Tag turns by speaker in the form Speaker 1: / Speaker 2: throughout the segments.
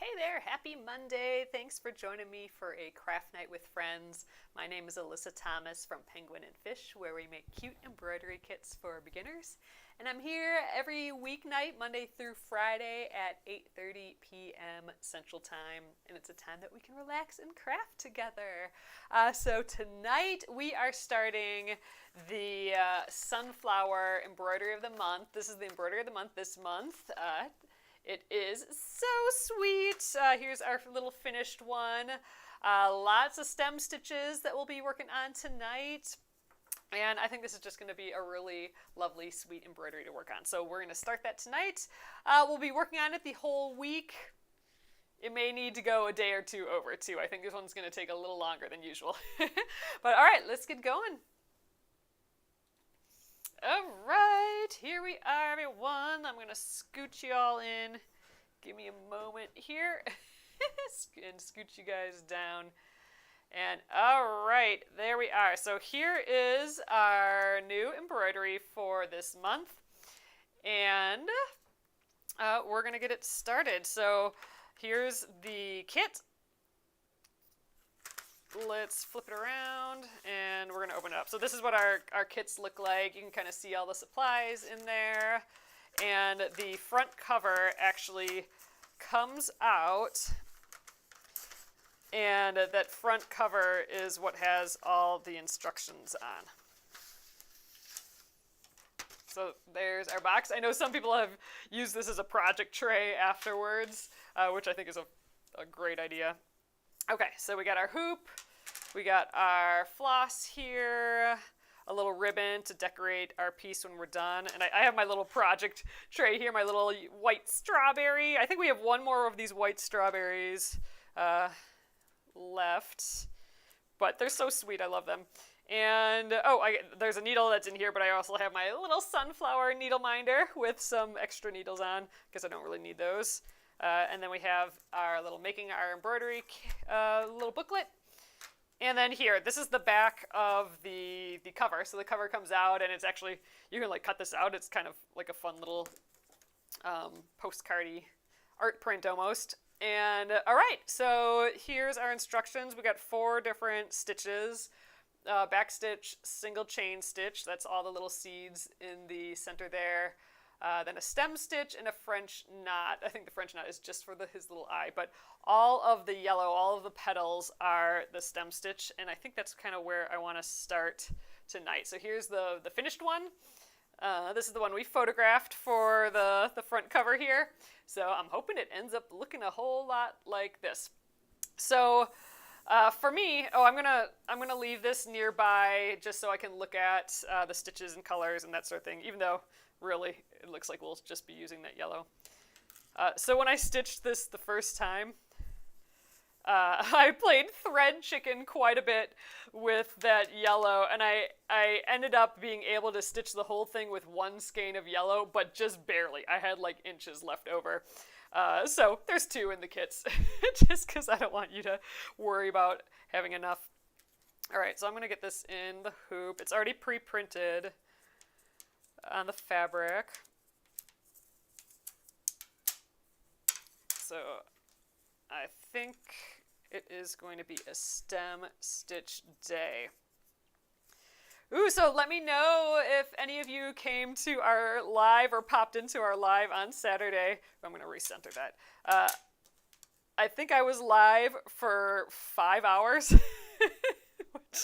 Speaker 1: Hey there, happy Monday. Thanks for joining me for a craft night with friends. My name is Alyssa Thomas from Penguin and Fish, where we make cute embroidery kits for beginners. And I'm here every weeknight, Monday through Friday at 8:30 p.m. Central Time. And it's a time that we can relax and craft together. So tonight we are starting the sunflower embroidery of the month. This is the embroidery of the month this month. It is so sweet. Here's our little finished one. Lots of stem stitches that we'll be working on tonight. And I think this is just going to be a really lovely, sweet embroidery to work on. So we're going to start that tonight. We'll be working on it the whole week. It may need to go a day or two over, too. I think this one's going to take a little longer than usual. But all right, let's get going. All right, here we are, everyone. I'm going to scooch you all in. Give me a moment here and scooch you guys down. And all right, there we are. So here is our new embroidery for this month. And we're going to get it started. So here's the kit. Let's flip it around and we're going to open it up. So this is what our kits look like. You can kind of see all the supplies in there. And the front cover actually comes out. And that front cover is what has all the instructions on. So there's our box. I know some people have used this as a project tray afterwards, which I think is a great idea. Okay, so we got our hoop, we got our floss here, a little ribbon to decorate our piece when we're done, and I have my little project tray here, my little white strawberry. I think we have one more of these white strawberries left, but they're so sweet, I love them. And, there's a needle that's in here, but I also have my little sunflower needle minder with some extra needles on, because I don't really need those. And then we have our little making our embroidery little booklet. And then here, this is the back of the cover. So the cover comes out and it's actually, you can like cut this out. It's kind of like a fun little postcardy art print almost. And all right, so here's our instructions. We got 4 different stitches. Back stitch, single chain stitch. That's all the little seeds in the center there. Then a stem stitch and a French knot. I think the French knot is just for his little eye, but all of the yellow, all of the petals are the stem stitch, and I think that's kind of where I want to start tonight. So here's the finished one. This is the one we photographed for the front cover here. So I'm hoping it ends up looking a whole lot like this. So for me, I'm gonna leave this nearby just so I can look at the stitches and colors and that sort of thing, even though really it looks like we'll just be using that yellow. So when I stitched this the first time, I played thread chicken quite a bit with that yellow, and I ended up being able to stitch the whole thing with one skein of yellow, but just barely. I had like inches left over. So there's 2 in the kits, just because I don't want you to worry about having enough. All right, so I'm going to get this in the hoop. It's already pre-printed on the fabric. So I think it is going to be a stem stitch day. Ooh, so let me know if any of you came to our live or popped into our live on Saturday. I'm going to recenter that. I think I was live for 5 hours, which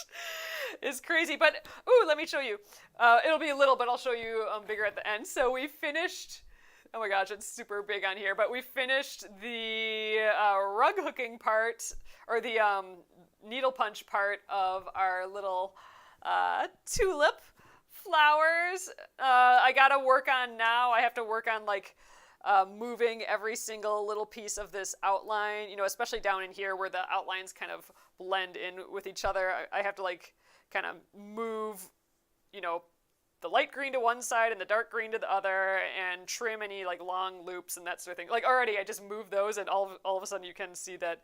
Speaker 1: is crazy. But, ooh, let me show you. It'll be a little, but I'll show you bigger at the end. So we finished, oh my gosh, it's super big on here, but we finished the rug hooking part, or the needle punch part of our little tulip flowers. I gotta work on now. I have to work on like moving every single little piece of this outline, especially down in here where the outlines kind of blend in with each other. I have to like kind of move, the light green to one side and the dark green to the other, and trim any like long loops and that sort of thing. Like already I just moved those and all of a sudden you can see that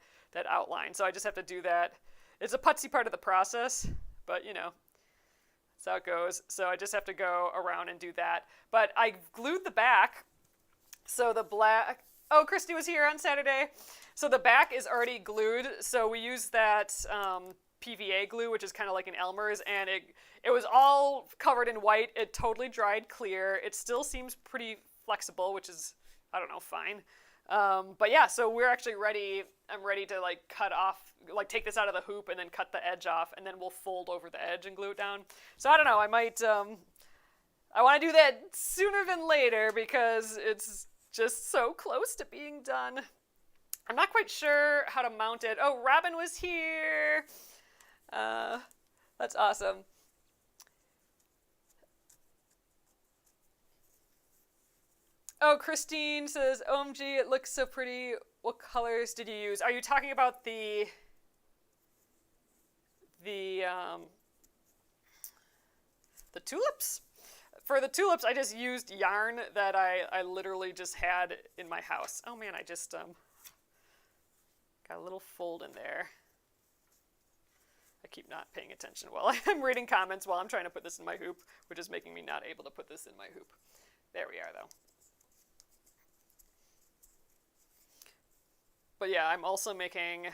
Speaker 1: outline. So I just have to do that. It's a putsy part of the process, but that's how it goes. So I just have to go around and do that. But I glued the back, so the black, oh, Christy was here on Saturday. So the back is already glued, so we use that PVA glue, which is kind of like an Elmer's, and it was all covered in white. It totally dried clear. It still seems pretty flexible, which is, I don't know, fine. But yeah, so we're actually ready. I'm ready to like cut off, like take this out of the hoop and then cut the edge off, and then we'll fold over the edge and glue it down. So I don't know, I might, I want to do that sooner than later because it's just so close to being done. I'm not quite sure how to mount it. Oh, Robin was here. That's awesome. Oh, Christine says, OMG, it looks so pretty. What colors did you use? Are you talking about the tulips? For the tulips, I just used yarn that I literally just had in my house. Oh man, I just got a little fold in there. I keep not paying attention while I'm reading comments while I'm trying to put this in my hoop, which is making me not able to put this in my hoop. There we are, though. But yeah, I'm also making,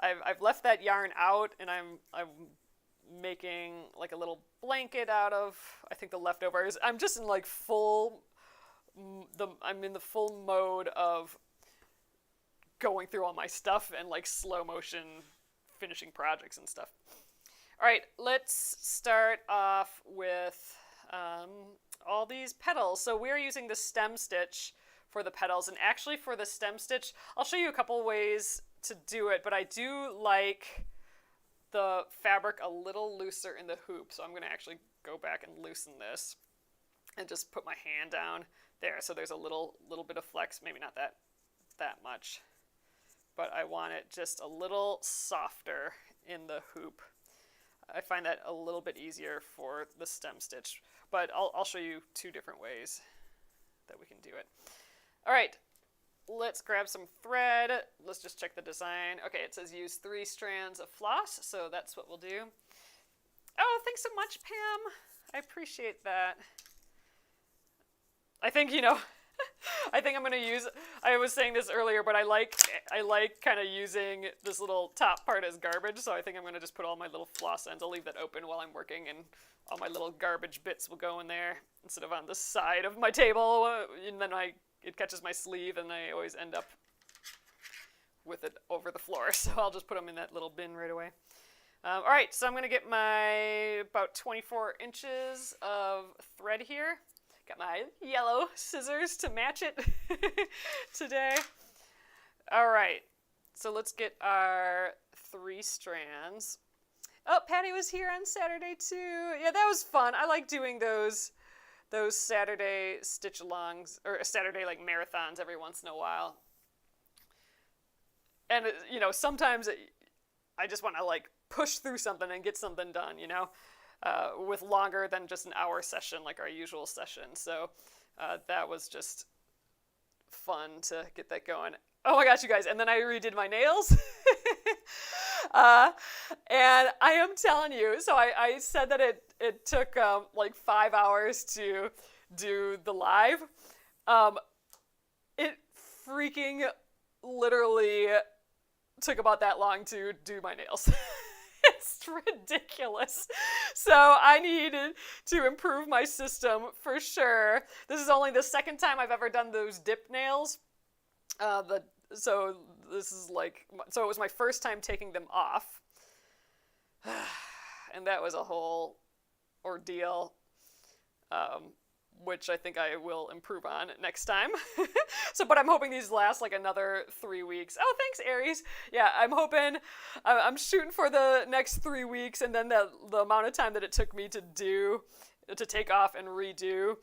Speaker 1: I've left that yarn out, and I'm making like a little blanket out of, I think, the leftovers. I'm just in like I'm in the full mode of going through all my stuff and like slow motion finishing projects and stuff. All right, let's start off with all these petals. So we're using the stem stitch for the petals, and actually for the stem stitch, I'll show you a couple ways to do it, but I do like the fabric a little looser in the hoop, so I'm going to actually go back and loosen this and just put my hand down there, so there's a little bit of flex, maybe not that much, but I want it just a little softer in the hoop. I find that a little bit easier for the stem stitch, but I'll show you two different ways that we can do it. All right, let's grab some thread. Let's just check the design. Okay, it says use 3 strands of floss, so that's what we'll do. Oh, thanks so much, Pam. I appreciate that. I think, I think I'm going to use, I was saying this earlier, but I like kind of using this little top part as garbage, so I think I'm going to just put all my little floss ends. I'll leave that open while I'm working, and all my little garbage bits will go in there instead of on the side of my table, and then it catches my sleeve, and I always end up with it over the floor, so I'll just put them in that little bin right away. All right, so I'm going to get my about 24 inches of thread here. Got my yellow scissors to match it today. All right, so let's get our 3 strands. Oh, Patty was here on Saturday too. Yeah, that was fun. I like doing those Saturday stitch-alongs, or Saturday like marathons every once in a while. And sometimes I just want to like push through something and get something done, with longer than just an hour session like our usual session. So that was just fun to get that going. Oh my gosh, you guys, and then I redid my nails. And I am telling you, so I said that it took like 5 hours to do the live. It freaking literally took about that long to do my nails. It's ridiculous. So I needed to improve my system for sure. This is only the second time I've ever done those dip nails. So it was my first time taking them off. And that was a whole ordeal, which I think I will improve on next time. But I'm hoping these last like another 3 weeks. Oh, thanks, Aries. Yeah, I'm shooting for the next 3 weeks, and then the amount of time that it took me to take off and redo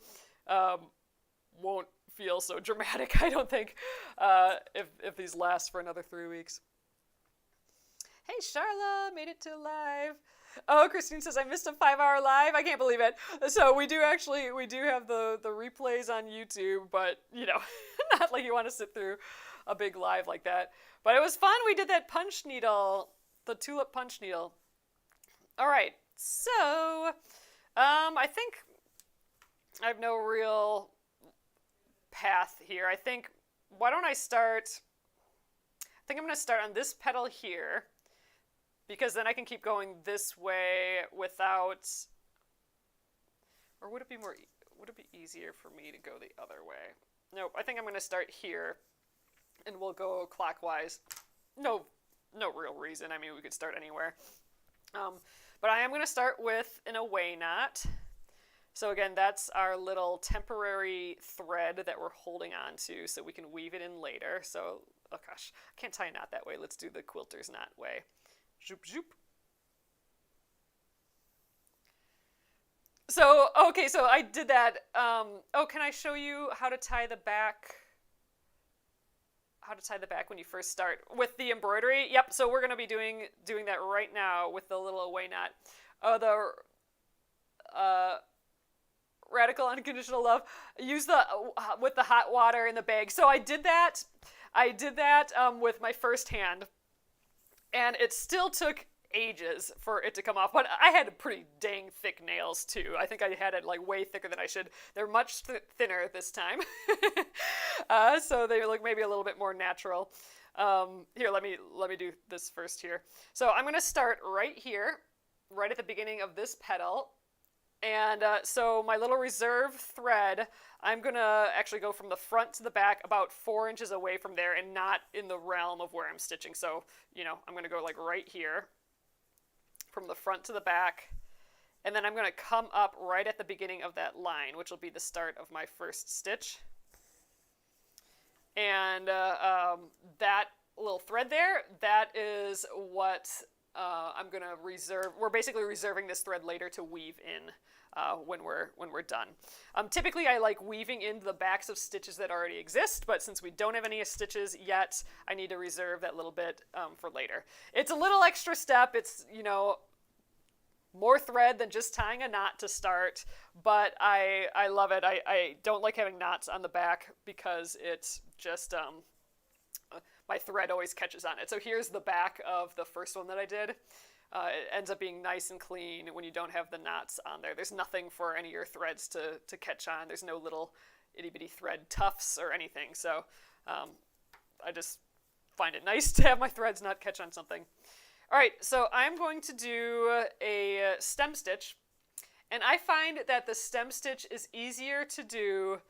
Speaker 1: won't feel so dramatic, I don't think, if these last for another 3 weeks. Hey, Charla, made it to live. Oh, Christine says, I missed a 5-hour live. I can't believe it. So we do have the replays on YouTube, but, not like you want to sit through a big live like that. But it was fun. We did that punch needle, the tulip punch needle. All right. So, I think I have no real path here. I think, why don't I start... I think I'm going to start on this petal here, because then I can keep going this way without, or would it be easier for me to go the other way? Nope, I think I'm going to start here, and we'll go clockwise. No real reason. I mean, we could start anywhere. But I am going to start with an away knot. So again, that's our little temporary thread that we're holding on to so we can weave it in later. So, oh gosh, I can't tie a knot that way. Let's do the quilter's knot way. Zoop, zoop. So, okay, so I did that. Oh, can I show you how to tie the back? How to tie the back when you first start with the embroidery? Yep, so we're going to be doing that right now with the little away knot. The radical unconditional love. Use the with the hot water in the bag. So I did that with my first hand, and it still took ages for it to come off, but I had pretty dang thick nails too. I think I had it like way thicker than I should. They're much thinner this time. So they look maybe a little bit more natural. Here, let me do this first here. So I'm going to start right here, right at the beginning of this petal. And so my little reserve thread, I'm going to actually go from the front to the back about 4 inches away from there and not in the realm of where I'm stitching. So, I'm going to go like right here from the front to the back. And then I'm going to come up right at the beginning of that line, which will be the start of my first stitch. And that little thread there, that is what I'm going to reserve. We're basically reserving this thread later to weave in when we're done. Typically, I like weaving in the backs of stitches that already exist, but since we don't have any stitches yet, I need to reserve that little bit for later. It's a little extra step. It's, more thread than just tying a knot to start, but I love it. I don't like having knots on the back because it's just, my thread always catches on it. So here's the back of the first one that I did. It ends up being nice and clean when you don't have the knots on there. There's nothing for any of your threads to catch on. There's no little itty-bitty thread tufts or anything. So I just find it nice to have my threads not catch on something. All right, so I'm going to do a stem stitch. And I find that the stem stitch is easier to do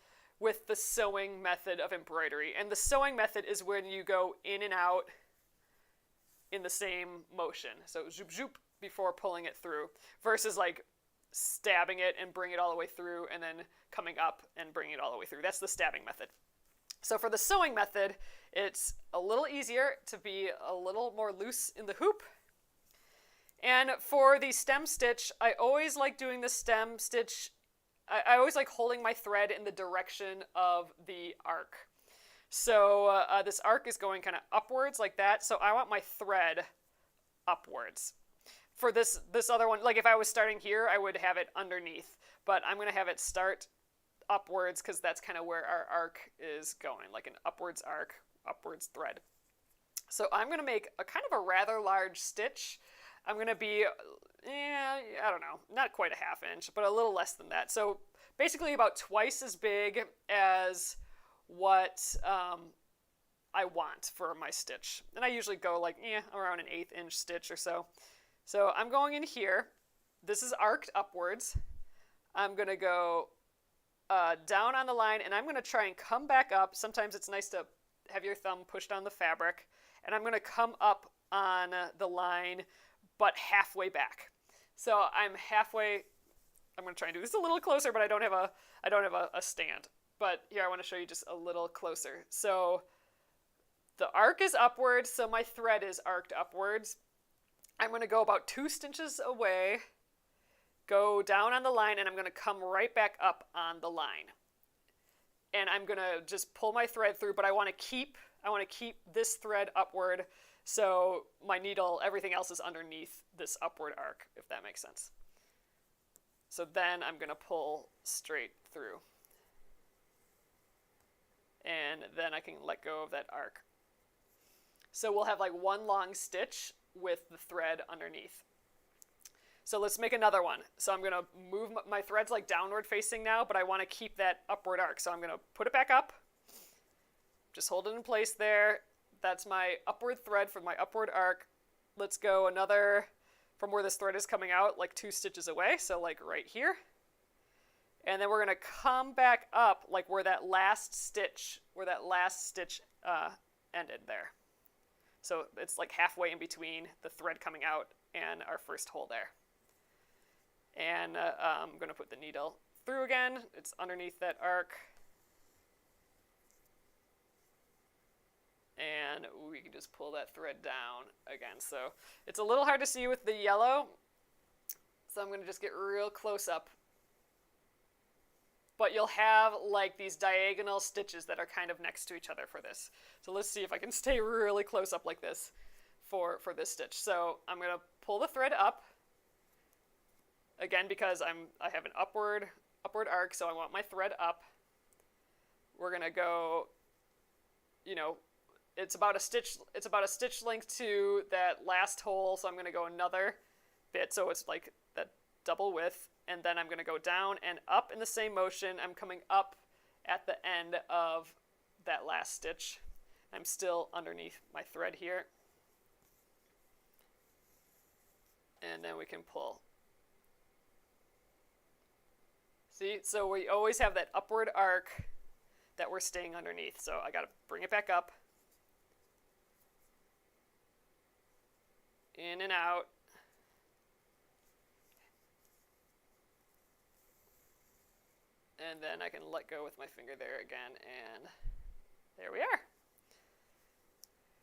Speaker 1: with the sewing method of embroidery. And the sewing method is when you go in and out in the same motion. So zoop zoop before pulling it through, versus like stabbing it and bring it all the way through and then coming up and bringing it all the way through. That's the stabbing method. So for the sewing method, it's a little easier to be a little more loose in the hoop. And for the stem stitch, I always like doing the stem stitch. I always like holding my thread in the direction of the arc. So this arc is going kind of upwards like that. So I want my thread upwards. For this other one, like if I was starting here, I would have it underneath. But I'm going to have it start upwards because that's kind of where our arc is going, like an upwards arc, upwards thread. So I'm going to make a kind of a rather large stitch. I'm going to be, I don't know, not quite a half inch, but a little less than that. So basically about twice as big as what I want for my stitch. And I usually go like around an 1/8 inch stitch or so. So I'm going in here. This is arced upwards. I'm going to go down on the line, and I'm going to try and come back up. Sometimes it's nice to have your thumb pushed on the fabric. And I'm going to come up on the line, but halfway back. So I'm halfway. I'm going to try and do this a little closer, but I don't have a stand. But here I want to show you just a little closer. So the arc is upwards, so my thread is arced upwards. I'm going to go about 2 stitches away, go down on the line, and I'm going to come right back up on the line. And I'm going to just pull my thread through, but I want to keep this thread upward, so my needle, everything else is underneath this upward arc, if that makes sense. So then I'm going to pull straight through. And then I can let go of that arc. So we'll have like one long stitch with the thread underneath. So let's make another one. So I'm going to move my threads like downward facing now, but I want to keep that upward arc. So I'm going to put it back up, just hold it in place there, That's my upward thread from my upward arc. Let's go another, from where this thread is coming out, like 2 stitches away, so like right here. And then we're going to come back up like where that last stitch ended there. So it's like halfway in between the thread coming out and our first hole there. And I'm going to put the needle through again. It's underneath that arc. And we can just pull that thread down again. So it's a little hard to see with the yellow. So I'm going to just get real close up. But you'll have like these diagonal stitches that are kind of next to each other for this. So let's see if I can stay really close up like this for this stitch. So I'm going to pull the thread up. Again, because I have an upward arc, so I want my thread up. We're going to go, you know, it's about a stitch length to that last hole, so I'm going to go another bit, so it's like that double width, and then I'm going to go down and up in the same motion. I'm coming up at the end of that last stitch. I'm still underneath my thread here. And then we can pull. See, so we always have that upward arc that we're staying underneath. So I got to bring it back up. In and out. And then I can let go with my finger there again, and there we are.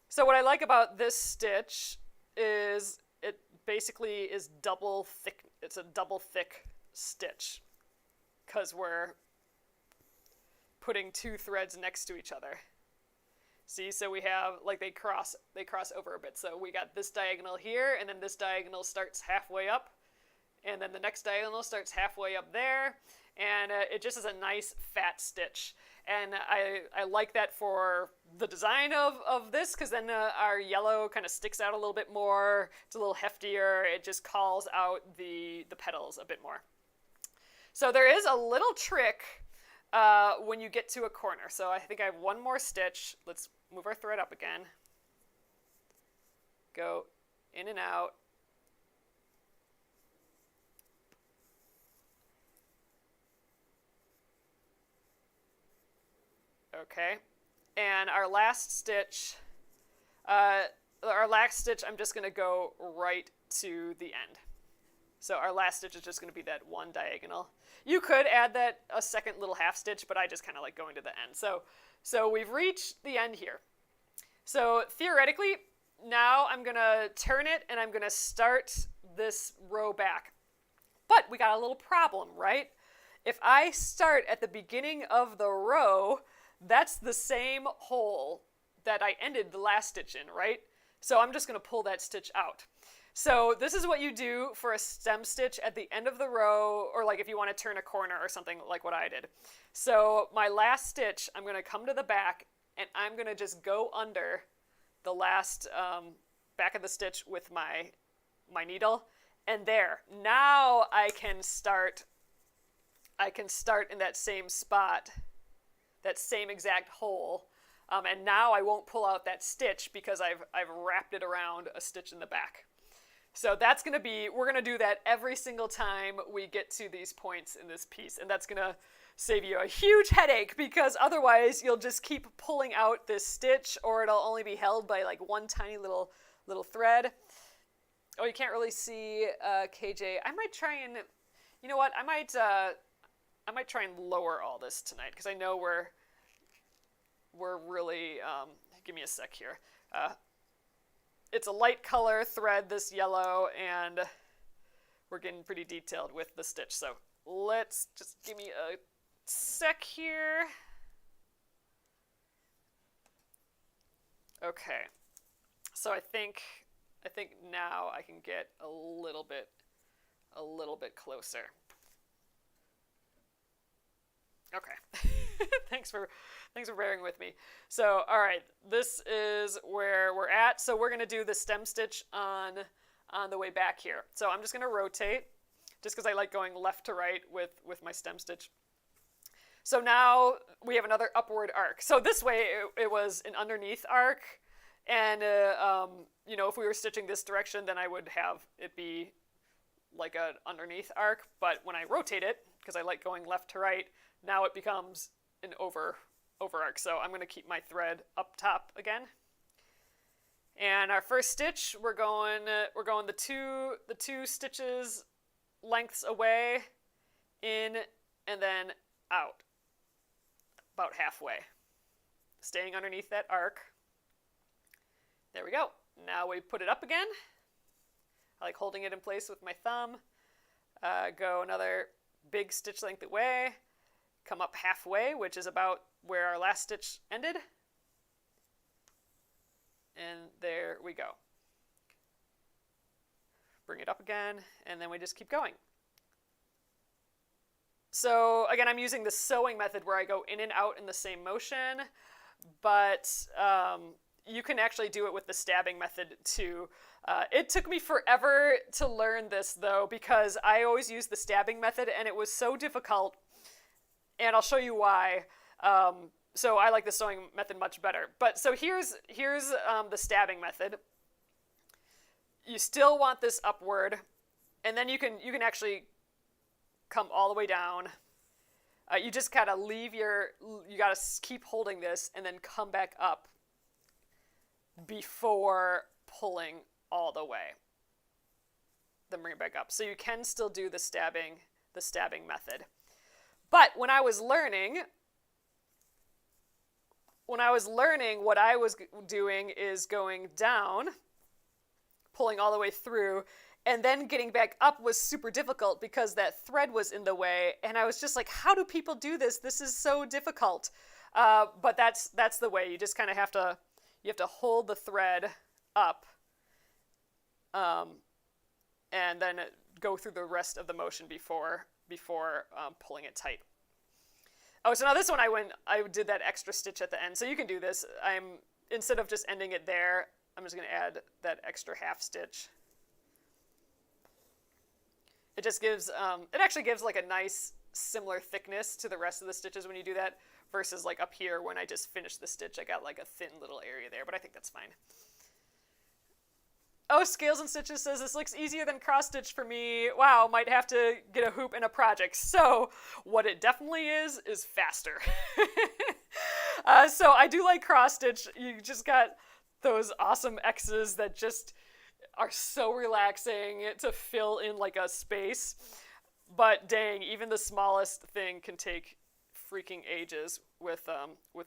Speaker 1: So what I like about this stitch is it basically is double thick. It's a double thick stitch because we're putting 2 threads next to each other. See, so we have, like, they cross over a bit. So we got this diagonal here, and then this diagonal starts halfway up, and then the next diagonal starts halfway up there, and it just is a nice fat stitch. And I like that for the design of this, because then our yellow kind of sticks out a little bit more. It's a little heftier. It just calls out the petals a bit more. So there is a little trick when you get to a corner. So I think I have one more stitch. Let's move our thread up again. Go in and out. Okay, and our last stitch, I'm just going to go right to the end. So our last stitch is just going to be that one diagonal. You could add that a second little half stitch, but I just kind of like going to the end. So we've reached the end here. So theoretically, now I'm going to turn it and I'm going to start this row back. But we got a little problem, right? If I start at the beginning of the row, that's the same hole that I ended the last stitch in, right? So I'm just going to pull that stitch out. So this is what you do for a stem stitch at the end of the row, or like if you want to turn a corner or something like what I did. So my last stitch, I'm going to come to the back and I'm going to just go under the last back of the stitch with my needle. And there, now I can start in that same spot, that same exact hole, and now I won't pull out that stitch because I've wrapped it around a stitch in the back. So that's going to be, we're going to do that every single time we get to these points in this piece, and that's going to save you a huge headache because otherwise you'll just keep pulling out this stitch, or it'll only be held by like one tiny little thread. Oh, you can't really see KJ. I might try and, you know what, I might try and lower all this tonight because I know we're really, give me a sec here. It's a light color thread, this yellow, and we're getting pretty detailed with the stitch. So let's just give me a sec here. Okay, so I think now I can get a little bit closer. Okay. Thanks for bearing with me. So, all right, this is where we're at. So we're going to do the stem stitch on the way back here. So I'm just going to rotate, just because I like going left to right with my stem stitch. So now we have another upward arc. So this way it was an underneath arc, And, you know, if we were stitching this direction, then I would have it be like an underneath arc. But when I rotate it, because I like going left to right, now it becomes an over arc. So I'm going to keep my thread up top again. And our first stitch, we're going the two stitches lengths away, in, and then out, about halfway, staying underneath that arc. There we go. Now we put it up again. I like holding it in place with my thumb. Go another big stitch length away, come up halfway, which is about where our last stitch ended. And there we go. Bring it up again, and then we just keep going. So again, I'm using the sewing method where I go in and out in the same motion, but you can actually do it with the stabbing method too. It took me forever to learn this though, because I always used the stabbing method and it was so difficult, and I'll show you why. So I like the sewing method much better. But so here's the stabbing method. You still want this upward, and then you can actually come all the way down. You just kind of you got to keep holding this and then come back up before pulling all the way. Then bring it back up. So you can still do the stabbing method. But when I was learning, what I was doing is going down, pulling all the way through, and then getting back up was super difficult because that thread was in the way, and I was just like, how do people do this? This is so difficult. But that's the way. You just kind of have to hold the thread up, and then go through the rest of the motion before pulling it tight. Oh, so now this one I did that extra stitch at the end. So you can do this. Instead of just ending it there, I'm just going to add that extra half stitch. It just gives, it actually gives like a nice similar thickness to the rest of the stitches when you do that, versus like up here when I just finished the stitch, I got like a thin little area there, but I think that's fine. Oh, Scales and Stitches says, this looks easier than cross stitch for me. Wow, might have to get a hoop and a project. So what it definitely is faster. So I do like cross stitch. You just got those awesome X's that just are so relaxing to fill in like a space. But dang, even the smallest thing can take freaking ages with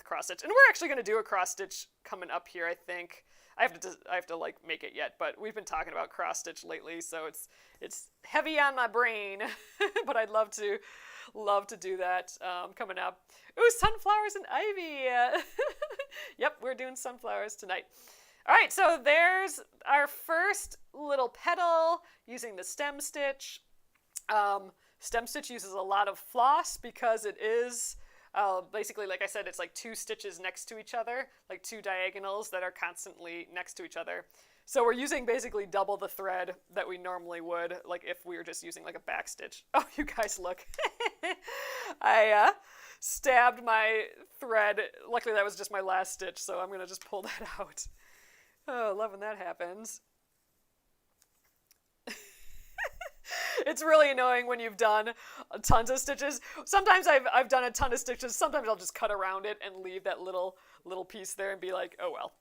Speaker 1: cross stitch. And we're actually going to do a cross stitch coming up here, I think. I have to like make it yet, but we've been talking about cross stitch lately, so it's heavy on my brain. But I'd love to do that coming up. Ooh, sunflowers and ivy. Yep, we're doing sunflowers tonight. All right, so there's our first little petal using the stem stitch. Stem stitch uses a lot of floss because it is basically, like I said, it's like two stitches next to each other, like two diagonals that are constantly next to each other. So we're using basically double the thread that we normally would, like if we were just using like a back stitch. Oh, you guys look. I stabbed my thread. Luckily that was just my last stitch, so I'm going to just pull that out. Oh, love when that happens. It's really annoying when you've done tons of stitches. Sometimes I've done a ton of stitches. Sometimes I'll just cut around it and leave that little piece there and be like, oh well.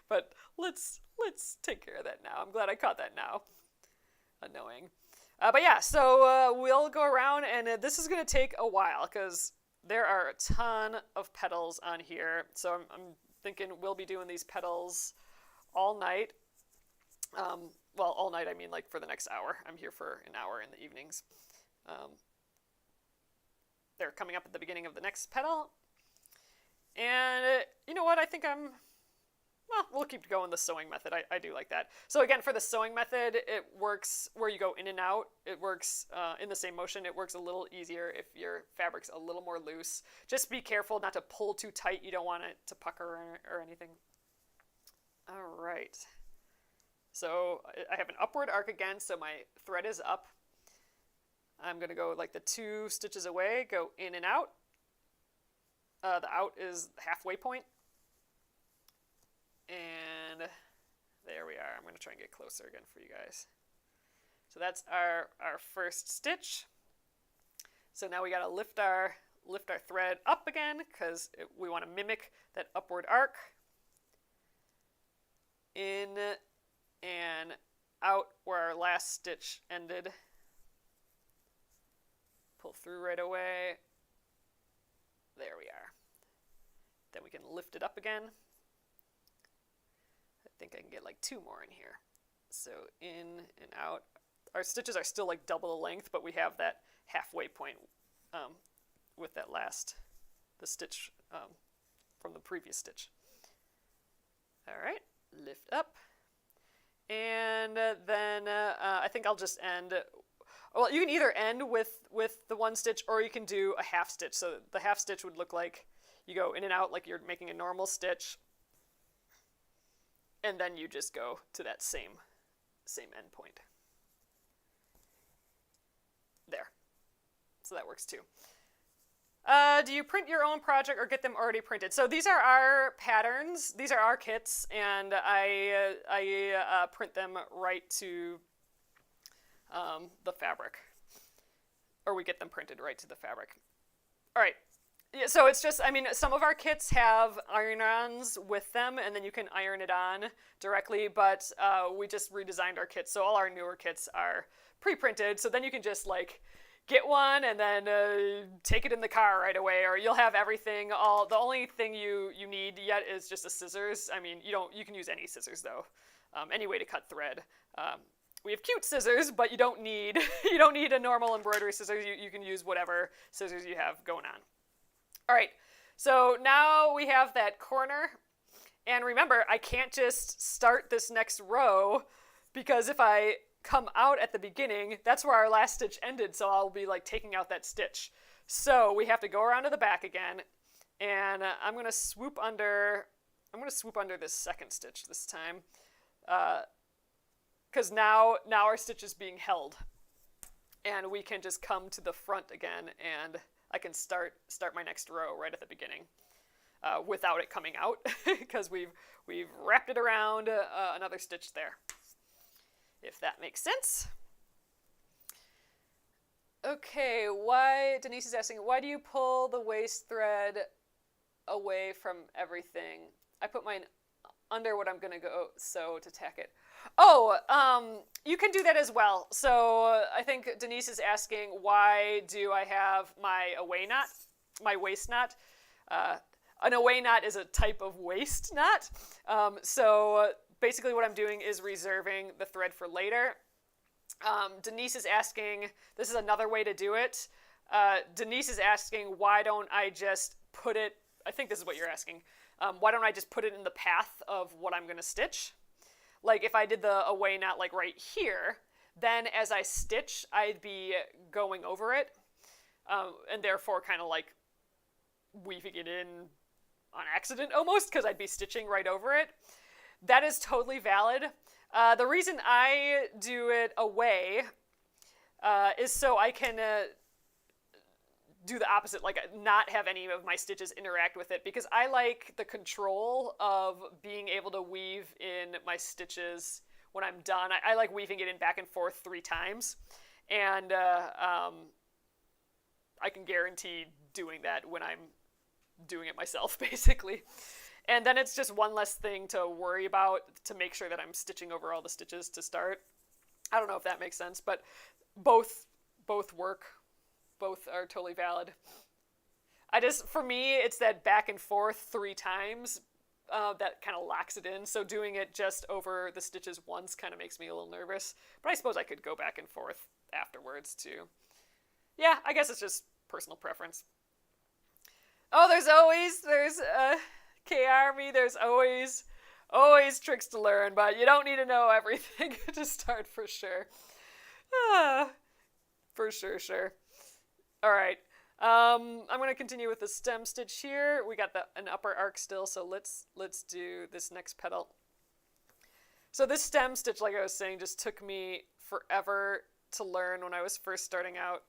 Speaker 1: But let's take care of that now. I'm glad I caught that now. Annoying. But yeah, so we'll go around, and this is going to take a while because there are a ton of petals on here. So I'm thinking we'll be doing these petals all night. Well, all night, I mean like for the next hour. I'm here for an hour in the evenings. They're coming up at the beginning of the next petal. And you know what? I think we'll keep going the sewing method. I do like that. So again, for the sewing method, it works where you go in and out. It works in the same motion. It works a little easier if your fabric's a little more loose. Just be careful not to pull too tight. You don't want it to pucker or anything. All right. So I have an upward arc again, so my thread is up. I'm going to go like the two stitches away, go in and out. The out is the halfway point. And there we are. I'm going to try and get closer again for you guys. So that's our first stitch. So now we got to lift our thread up again because we want to mimic that upward arc. In and out where our last stitch ended. Pull through right away. There we are. Then we can lift it up again. I think I can get like 2 more in here. So in and out. Our stitches are still like double the length, but we have that halfway point with that the stitch from the previous stitch. All right, lift up. And then I think I'll just end. Well, you can either end with the 1 stitch, or you can do a half stitch. So the half stitch would look like you go in and out like you're making a normal stitch, and then you just go to that same end point. There. So that works too. Do you print your own project or get them already printed? So these are our patterns. These are our kits, and I print them right to the fabric, or we get them printed right to the fabric. All right. Yeah, so it's just, I mean, some of our kits have iron-ons with them, and then you can iron it on directly, but we just redesigned our kits, so all our newer kits are pre-printed, so then you can just, like, get one and then take it in the car right away, or you'll have everything. The only thing you need yet is just a scissors. I mean, you can use any scissors, though, any way to cut thread. We have cute scissors, but you don't need a normal embroidery scissors. You can use whatever scissors you have going on. All right, so now we have that corner, and remember, I can't just start this next row, because if I come out at the beginning, that's where our last stitch ended, so I'll be like taking out that stitch. So we have to go around to the back again, and I'm going to swoop under this second stitch this time, because now our stitch is being held, and we can just come to the front again, and I can start my next row right at the beginning without it coming out, because we've wrapped it around another stitch there, if that makes sense. Okay, Denise is asking, why do you pull the waist thread away from everything? I put mine under what I'm going to go sew to tack it. Oh, you can do that as well. So I think Denise is asking, why do I have my away knot, my waist knot? An away knot is a type of waist knot. So basically what I'm doing is reserving the thread for later. Denise is asking, this is another way to do it. Denise is asking, why don't I just put it, I think this is what you're asking, why don't I just put it in the path of what I'm going to stitch? Like if I did the away knot like right here, then as I stitch, I'd be going over it, and therefore kind of like weaving it in on accident almost, because I'd be stitching right over it. That is totally valid. The reason I do it away is so I can do the opposite, like not have any of my stitches interact with it, because I like the control of being able to weave in my stitches when I'm done. I like weaving it in back and forth 3 times, and I can guarantee doing that when I'm doing it myself, basically. And then it's just one less thing to worry about to make sure that I'm stitching over all the stitches to start. I don't know if that makes sense, but both work. Both are totally valid. For me, it's that back and forth 3 times that kind of locks it in. So doing it just over the stitches once kind of makes me a little nervous. But I suppose I could go back and forth afterwards too. Yeah, I guess it's just personal preference. Oh, there's K-Army, there's always tricks to learn, but you don't need to know everything to start for sure. For sure. All right, I'm going to continue with the stem stitch here. We got an upper arc still, so let's do this next petal. So this stem stitch, like I was saying, just took me forever to learn when I was first starting out.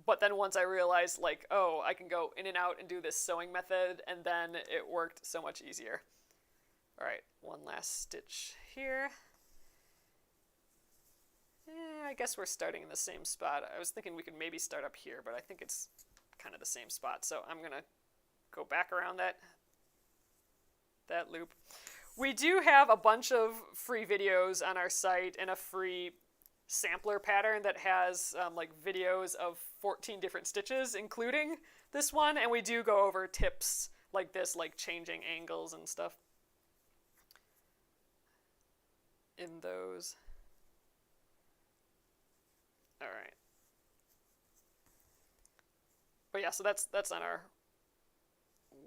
Speaker 1: But then once I realized, like, oh, I can go in and out and do this sewing method, and then it worked so much easier. All right, one last stitch here. I guess we're starting in the same spot. I was thinking we could maybe start up here, but I think it's kind of the same spot. So I'm going to go back around that loop. We do have a bunch of free videos on our site and a free sampler pattern that has like videos of 14 different stitches, including this one. And we do go over tips like this, like changing angles and stuff in those. All right. But yeah, so that's on our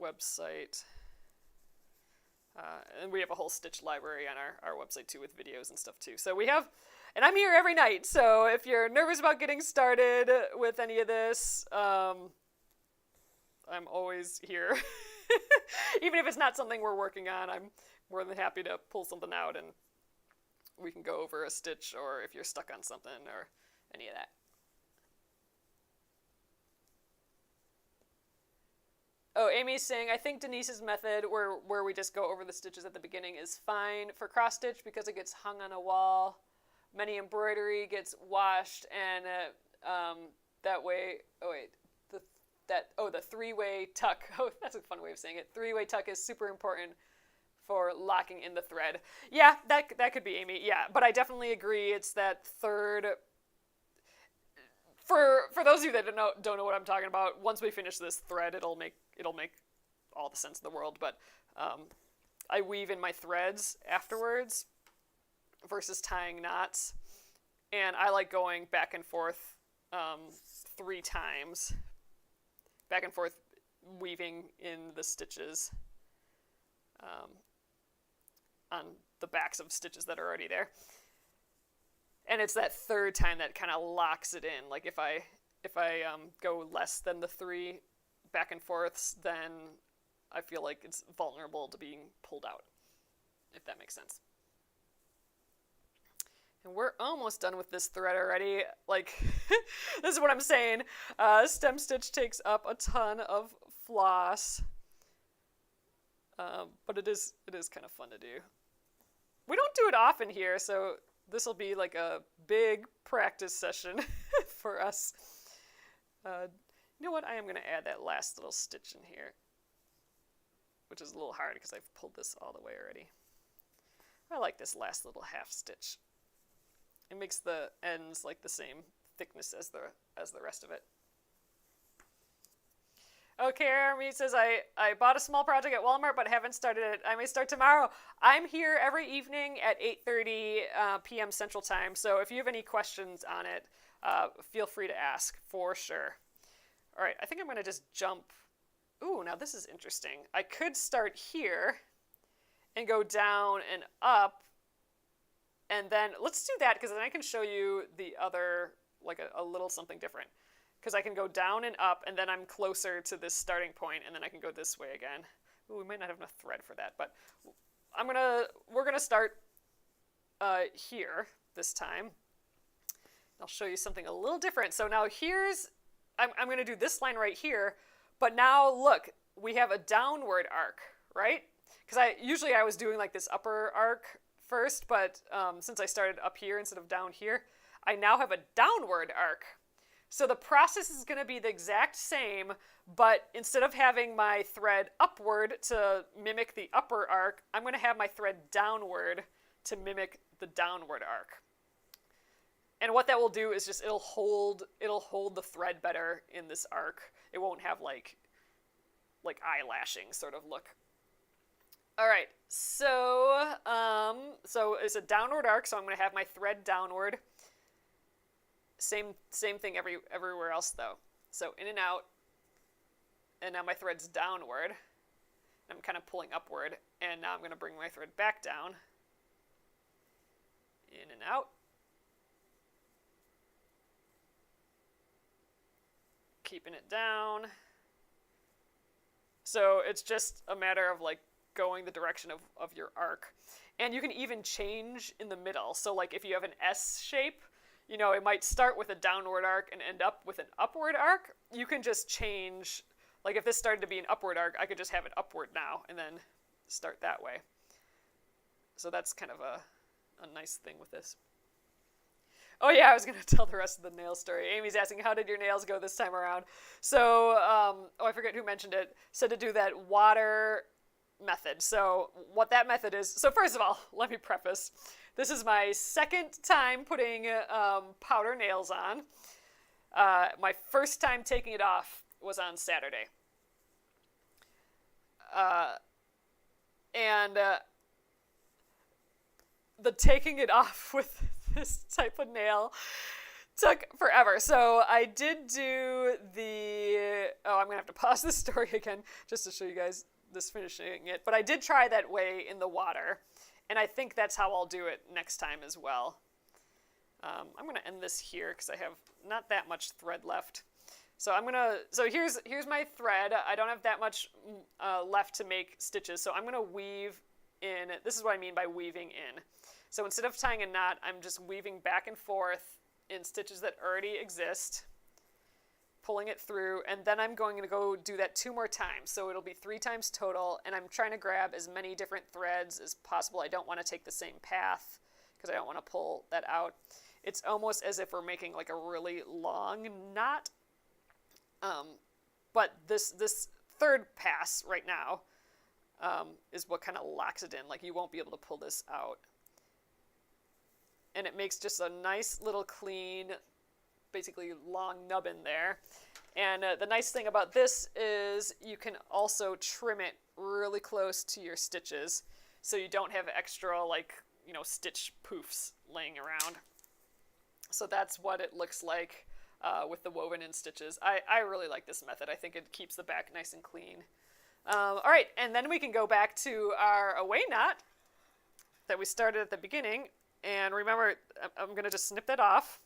Speaker 1: website. And we have a whole stitch library on our website too with videos and stuff too. So we have, and I'm here every night. So if you're nervous about getting started with any of this, I'm always here. Even if it's not something we're working on, I'm more than happy to pull something out and we can go over a stitch, or if you're stuck on something or any of that. Oh, Amy's saying, I think Denise's method where we just go over the stitches at the beginning is fine for cross stitch because it gets hung on a wall. Many embroidery gets washed, and that way, the three-way tuck. Oh, that's a fun way of saying it. Three-way tuck is super important for locking in the thread. Yeah, that could be Amy. Yeah, but I definitely agree. It's that third. For those of you that don't know what I'm talking about, once we finish this thread, it'll make all the sense in the world. But I weave in my threads afterwards versus tying knots, and I like going back and forth 3 times, back and forth weaving in the stitches on the backs of stitches that are already there. And it's that third time that kind of locks it in. Like if I go less than the 3 back and forths, then I feel like it's vulnerable to being pulled out, if that makes sense. And we're almost done with this thread already. Like, this is what I'm saying. Stem stitch takes up a ton of floss, but it is kind of fun to do. We don't do it often here, so this will be like a big practice session for us. You know what? I am going to add that last little stitch in here, which is a little hard because I've pulled this all the way already. I like this last little half stitch. It makes the ends like the same thickness as the rest of it. Okay, Jeremy says, I bought a small project at Walmart but haven't started it. I may start tomorrow. I'm here every evening at 8:30 p.m. Central Time, so if you have any questions on it, feel free to ask for sure. All right, I think I'm going to just jump. Ooh, now this is interesting. I could start here and go down and up, and then let's do that because then I can show you the other, like a little something different. Because I can go down and up, and then I'm closer to this starting point, and then I can go this way again. Ooh, we might not have enough thread for that, but we're gonna start here this time. I'll show you something a little different. So now I'm gonna do this line right here, but now look, we have a downward arc, right? Because usually I was doing like this upper arc first, but since I started up here instead of down here, I now have a downward arc. So the process is going to be the exact same, but instead of having my thread upward to mimic the upper arc, I'm going to have my thread downward to mimic the downward arc. And what that will do is just it'll hold the thread better in this arc. It won't have like eyelashing sort of look. All right, so it's a downward arc, so I'm going to have my thread downward. Same thing everywhere else though. So in and out, and now my thread's downward. I'm kind of pulling upward, and now I'm going to bring my thread back down. In and out. Keeping it down. So it's just a matter of like going the direction of your arc. And you can even change in the middle. So like if you have an S shape, you know, it might start with a downward arc and end up with an upward arc, you can just change, like if this started to be an upward arc, I could just have it upward now and then start that way. So that's kind of a nice thing with this. Oh yeah, I was going to tell the rest of the nail story. Amy's asking, how did your nails go this time around? So, I forget who mentioned it, said to do that water method. So what that method is, so first of all, let me preface, this is my second time putting powder nails on. My first time taking it off was on Saturday. The taking it off with this type of nail took forever. So I did do I'm going to have to pause the story again just to show you guys this finishing it. But I did try that way in the water, and I think that's how I'll do it next time as well. I'm going to end this here because I have not that much thread left. So here's my thread. I don't have that much left to make stitches, so I'm going to weave in. This is what I mean by weaving in. So instead of tying a knot, I'm just weaving back and forth in stitches that already exist, pulling it through, and then I'm going to go do that 2 more times. So it'll be 3 times total, and I'm trying to grab as many different threads as possible. I don't want to take the same path because I don't want to pull that out. It's almost as if we're making like a really long knot. But this third pass right now is what kind of locks it in. Like you won't be able to pull this out. And it makes just a nice little clean, basically long nubbin there. And the nice thing about this is you can also trim it really close to your stitches so you don't have extra stitch poofs laying around. So that's what it looks like with the woven in stitches. I really like this method. I think it keeps the back nice and clean. All right, and then we can go back to our away knot that we started at the beginning. And remember, I'm going to just snip that off.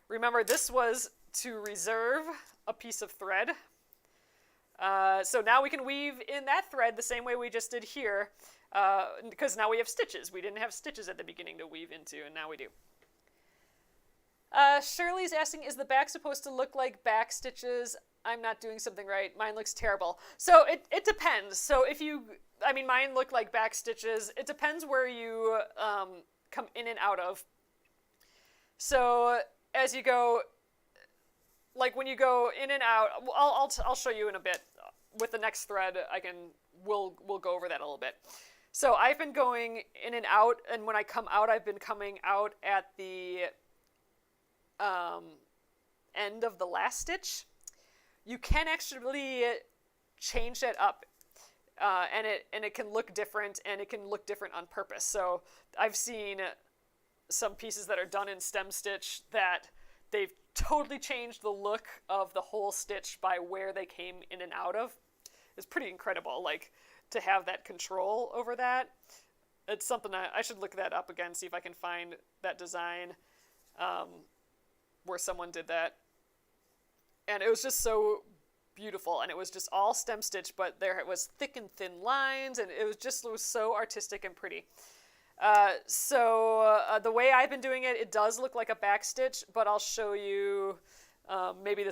Speaker 1: Remember, this was to reserve a piece of thread. So now we can weave in that thread the same way we just did here, because now we have stitches. We didn't have stitches at the beginning to weave into, and now we do. Shirley's asking, is the back supposed to look like back stitches? I'm not doing something right. Mine looks terrible. So it depends. So mine look like back stitches. It depends where you come in and out of. So as you go, like when you go in and out, I'll show you in a bit. With the next thread, we'll go over that a little bit. So I've been going in and out, and when I come out, I've been coming out at the end of the last stitch. You can actually change that up. And it can look different, and it can look different on purpose. So I've seen some pieces that are done in stem stitch that they've totally changed the look of the whole stitch by where they came in and out of. It's pretty incredible, like, to have that control over that. It's something I should look that up again, see if I can find that design where someone did that. And it was just so beautiful, and it was just all stem stitch, but there it was thick and thin lines, and it was so artistic and pretty. The way I've been doing it, it does look like a back stitch, but I'll show you. Maybe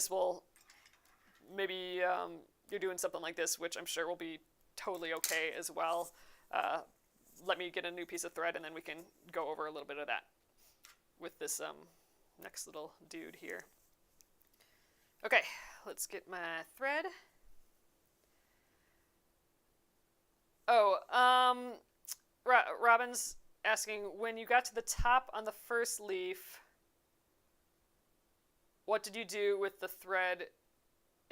Speaker 1: you're doing something like this, which I'm sure will be totally okay as well. Let me get a new piece of thread, and then we can go over a little bit of that with this next little dude here. Okay, let's get my thread. Robin's asking, when you got to the top on the first leaf, what did you do with the thread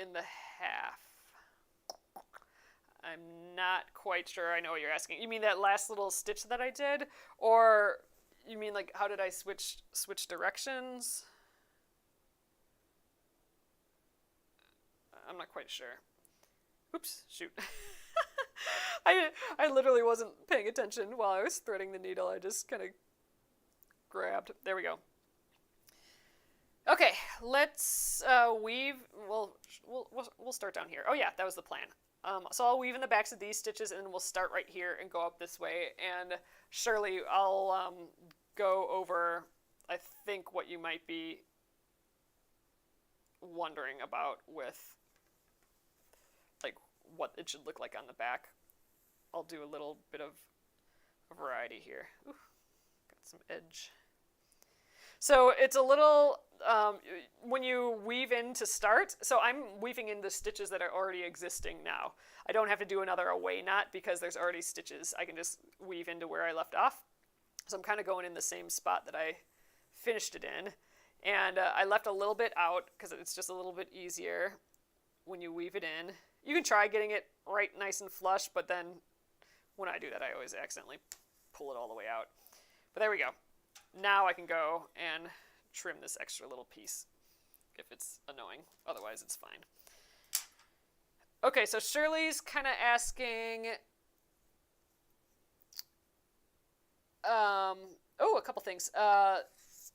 Speaker 1: in the half? I'm not quite sure I know what you're asking. You mean that last little stitch that I did? Or you mean like how did I switch directions? I'm not quite sure. Oops, shoot. I literally wasn't paying attention while I was threading the needle. I just kind of grabbed. There we go. Okay, let's weave. We'll start down here. Oh yeah, that was the plan. So I'll weave in the backs of these stitches, and then we'll start right here and go up this way. And surely I'll go over I think, what you might be wondering about with like what it should look like on the back. I'll do a little bit of a variety here. Ooh, got some edge. So it's a little, when you weave in to start, so I'm weaving in the stitches that are already existing now. I don't have to do another away knot because there's already stitches. I can just weave into where I left off. So I'm kind of going in the same spot that I finished it in. And I left a little bit out because it's just a little bit easier when you weave it in. You can try getting it right nice and flush, but then when I do that, I always accidentally pull it all the way out. But there we go. Now I can go and trim this extra little piece if it's annoying. Otherwise, it's fine. Okay, so Shirley's kind of asking, a couple things.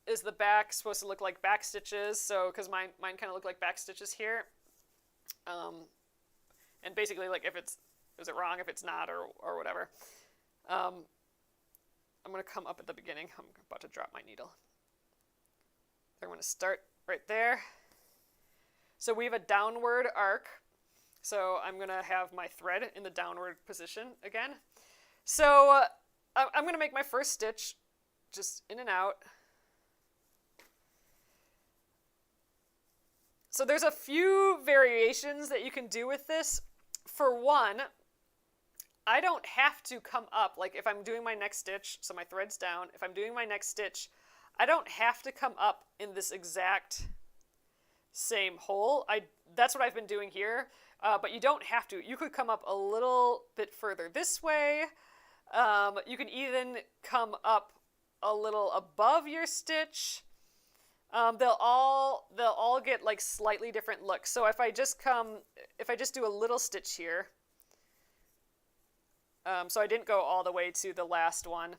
Speaker 1: Is the back supposed to look like back stitches? So, because mine kind of look like back stitches here. And basically, like, is it wrong if it's not, or whatever. I'm going to come up at the beginning. I'm about to drop my needle. I'm going to start right there. So we have a downward arc. So I'm going to have my thread in the downward position again. So I'm going to make my first stitch just in and out. So there's a few variations that you can do with this. For one, I don't have to come up, like if I'm doing my next stitch, so my thread's down, if I'm doing my next stitch, I don't have to come up in this exact same hole. That's what I've been doing here, but you don't have to. You could come up a little bit further this way. You can even come up a little above your stitch. They'll all get like slightly different looks. So if I just do a little stitch here, so I didn't go all the way to the last one.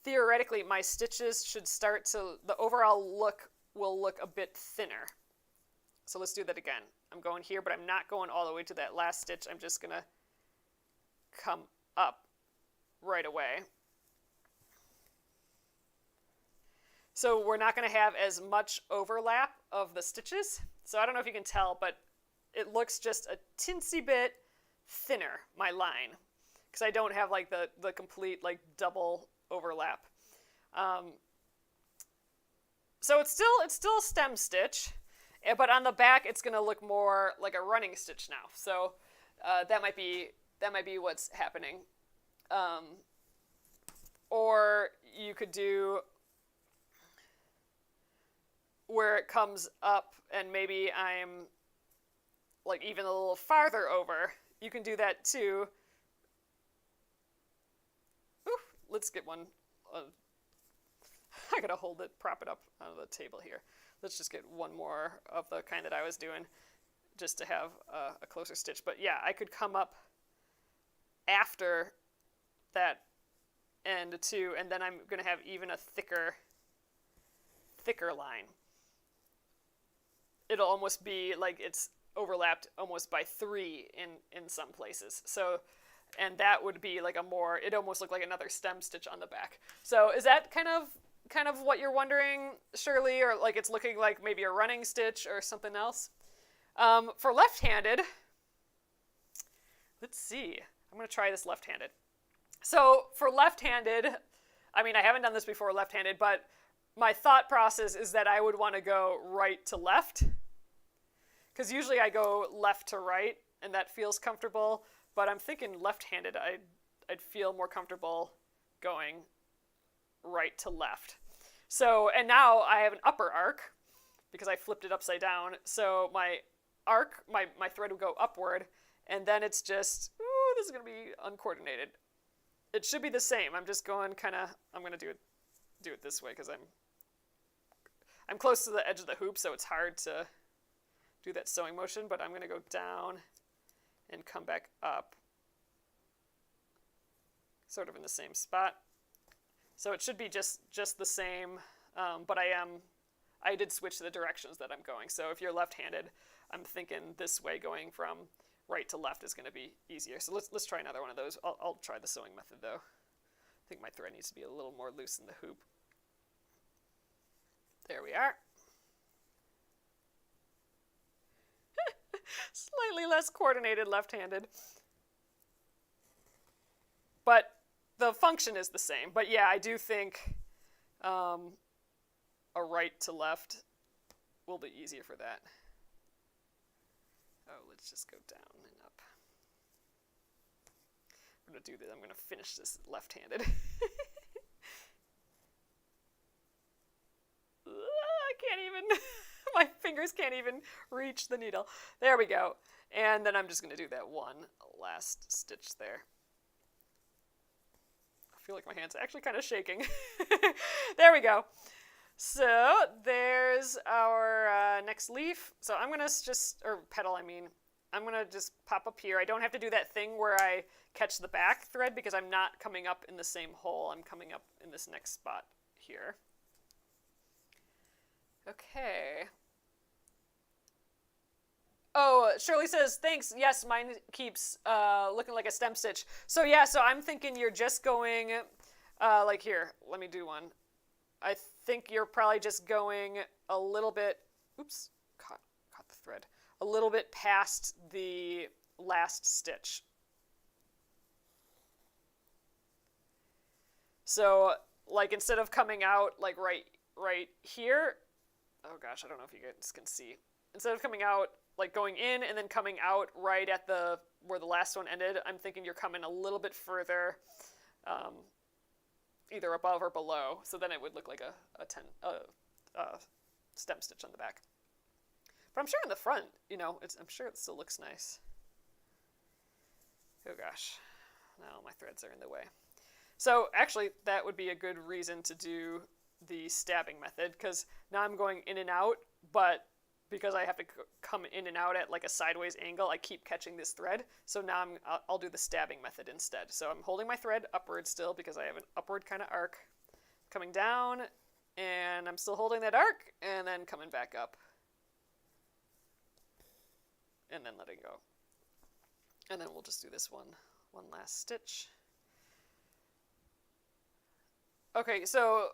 Speaker 1: Theoretically, my stitches should start to, the overall look will look a bit thinner. So let's do that again. I'm going here, but I'm not going all the way to that last stitch. I'm just going to come up right away. So we're not going to have as much overlap of the stitches. So I don't know if you can tell, but it looks just a tinsy bit thinner, my line, because I don't have like the complete like double overlap. So it's still a stem stitch, but on the back it's going to look more like a running stitch now. So that might be what's happening. Or you could do where it comes up and maybe I'm like even a little farther over. You can do that too. Ooh, let's get one. I gotta hold it, prop it up on the table here. Let's just get one more of the kind that I was doing just to have a closer stitch. But yeah, I could come up after that end too, and then I'm gonna have even a thicker line. It'll almost be like it's overlapped almost by 3 in some places. So, and that would be like it almost looked like another stem stitch on the back. So is that kind of what you're wondering, Shirley, or like it's looking like maybe a running stitch or something else? For left-handed, let's see. I'm going to try this left-handed. So for left-handed, I mean, I haven't done this before left-handed, but my thought process is that I would want to go right to left. Because usually I go left to right, and that feels comfortable. But I'm thinking left-handed, I'd feel more comfortable going right to left. So, and now I have an upper arc, because I flipped it upside down. So my arc, my thread would go upward, and then it's just, ooh, this is going to be uncoordinated. It should be the same. I'm just going I'm going to do it this way, because I'm close to the edge of the hoop, so it's hard to do that sewing motion, but I'm going to go down and come back up, sort of in the same spot. So it should be just the same, but I did switch the directions that I'm going. So if you're left-handed, I'm thinking this way, going from right to left is going to be easier. So let's try another one of those. I'll try the sewing method though. I think my thread needs to be a little more loose in the hoop. There we are. Slightly less coordinated left-handed. But the function is the same. But yeah, I do think a right to left will be easier for that. Oh, let's just go down and up. I'm going to do this. I'm going to finish this left-handed. I can't even, my fingers can't even reach the needle. There we go. And then I'm just going to do that one last stitch there. I feel like my hand's actually kind of shaking. There we go. So there's our next leaf. So I'm going to just, or petal I mean, I'm going to just pop up here. I don't have to do that thing where I catch the back thread because I'm not coming up in the same hole. I'm coming up in this next spot here. Okay. Oh, Shirley says, thanks. Yes, mine keeps looking like a stem stitch. So yeah, so I'm thinking you're just going, like here, let me do one. I think you're probably just going a little bit, oops, caught the thread, a little bit past the last stitch. So like instead of coming out like right here, oh gosh, I don't know if you guys can see. Instead of coming out, like going in and then coming out right at where the last one ended, I'm thinking you're coming a little bit further, either above or below. So then it would look like a stem stitch on the back. But I'm sure in the front, you know, I'm sure it still looks nice. Oh gosh, now my threads are in the way. So actually, that would be a good reason to do the stabbing method, because now I'm going in and out, but because I have to come in and out at like a sideways angle, I keep catching this thread. So now I'll do the stabbing method instead. So I'm holding my thread upward still because I have an upward kind of arc. Coming down, and I'm still holding that arc, and then coming back up. And then letting go. And then we'll just do this one last stitch. Okay, so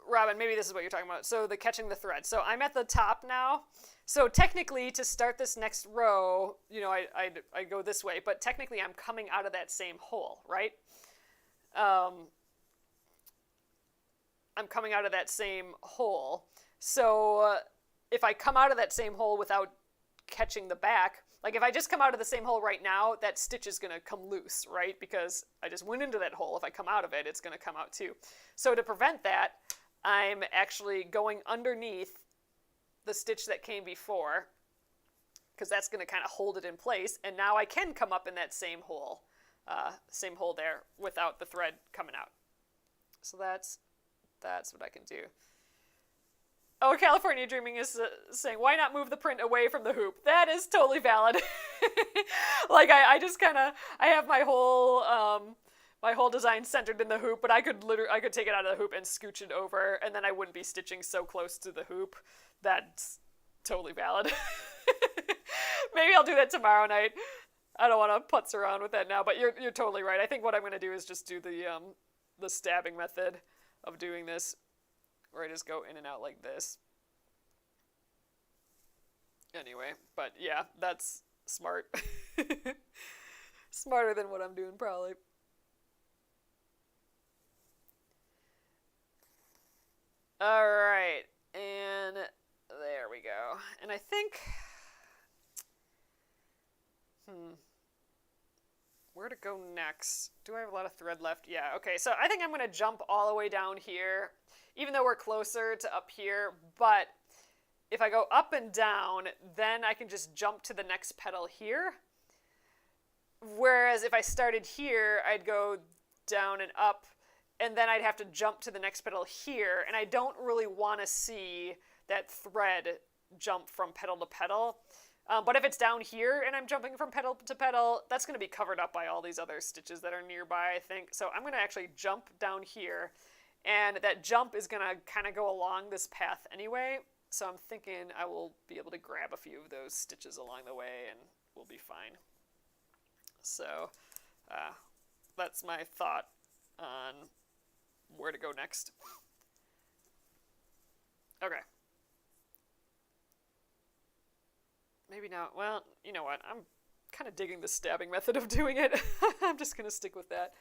Speaker 1: Robin, maybe this is what you're talking about. So the catching the thread. So I'm at the top now. So technically, to start this next row, you know, I go this way, but technically I'm coming out of that same hole, right? I'm coming out of that same hole. So if I come out of that same hole without catching the back, like if I just come out of the same hole right now, that stitch is going to come loose, right? Because I just went into that hole. If I come out of it, it's going to come out too. So to prevent that, I'm actually going underneath the stitch that came before, because that's going to kind of hold it in place. And now I can come up in that same hole there without the thread coming out. So that's what I can do. Oh, California Dreaming is saying, why not move the print away from the hoop? That is totally valid. Like, I just kind of, I have my whole design centered in the hoop, but I could take it out of the hoop and scooch it over, and then I wouldn't be stitching so close to the hoop. That's totally valid. Maybe I'll do that tomorrow night. I don't want to putz around with that now, but you're totally right. I think what I'm going to do is just do the stabbing method of doing this, where I just go in and out like this. Anyway, but yeah, that's smart. Smarter than what I'm doing, probably. All right, and there we go. And I think, where to go next? Do I have a lot of thread left? Yeah, okay, so I think I'm going to jump all the way down here, even though we're closer to up here, but if I go up and down, then I can just jump to the next petal here. Whereas if I started here, I'd go down and up, and then I'd have to jump to the next petal here, and I don't really want to see that thread jump from petal to petal. But if it's down here and I'm jumping from petal to petal, that's going to be covered up by all these other stitches that are nearby, I think. So I'm going to actually jump down here, and that jump is going to kind of go along this path anyway. So I'm thinking I will be able to grab a few of those stitches along the way, and we'll be fine. So that's my thought on where to go next. Okay, maybe not. Well, you know what? I'm kind of digging the stabbing method of doing it. I'm just going to stick with that